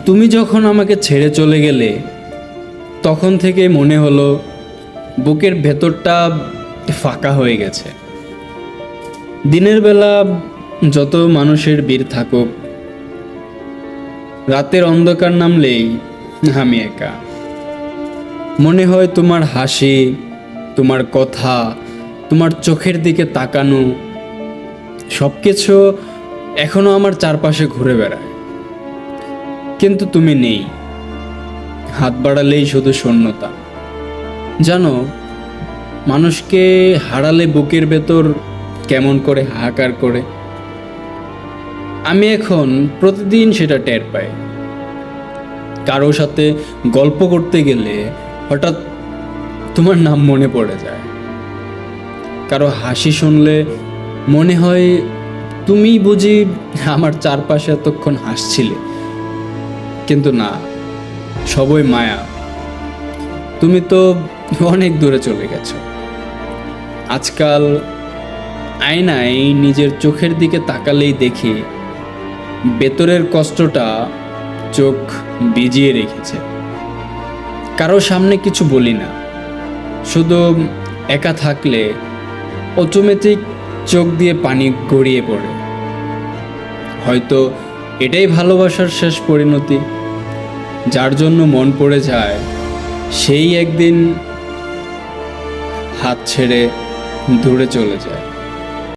তুমি যখন আমাকে ছেড়ে চলে গেলে তখন থেকে মনে হলো বুকের ভেতরটা ফাঁকা হয়ে গেছে। দিনের বেলা যত মানুষের ভিড় থাকুক, রাতের অন্ধকার নামলেই আমি একা। মনে হয় তোমার হাসি, তোমার কথা, তোমার চোখের দিকে তাকানো সব কিছু এখনো আমার চারপাশে ঘুরে বেড়ায়, কিন্তু তুমি নেই। হাত বাড়ালেই শুধু শূন্যতা। জানো, মানুষকে হারালে বুকের ভেতর কেমন করে হাহাকার করে। আমি এখন প্রতিদিন সেটা টের পাই। কারো সাথে গল্প করতে গেলে হঠাৎ তোমার নাম মনে পড়ে যায়। কারো হাসি শুনলে মনে হয় তুমি বুঝি আমার চারপাশে এতক্ষণ হাসছিলে, কিন্তু না, সবই মায়া। তুমি তো অনেক দূরে চলে গেছো। আজকাল আয়নায় নিজের চোখের দিকে তাকালেই দেখি ভেতরের কষ্টটা চোখ ভিজিয়ে রেখেছে। কারো সামনে কিছু বলি না, শুধু একা থাকলে অটোমেটিক চোখ দিয়ে পানি গড়িয়ে পড়ে। হয়তো এটাই ভালোবাসার শেষ পরিণতি। যার জন্য মন পড়ে যায় সেই একদিন হাত ছেড়ে দূরে চলে যায়।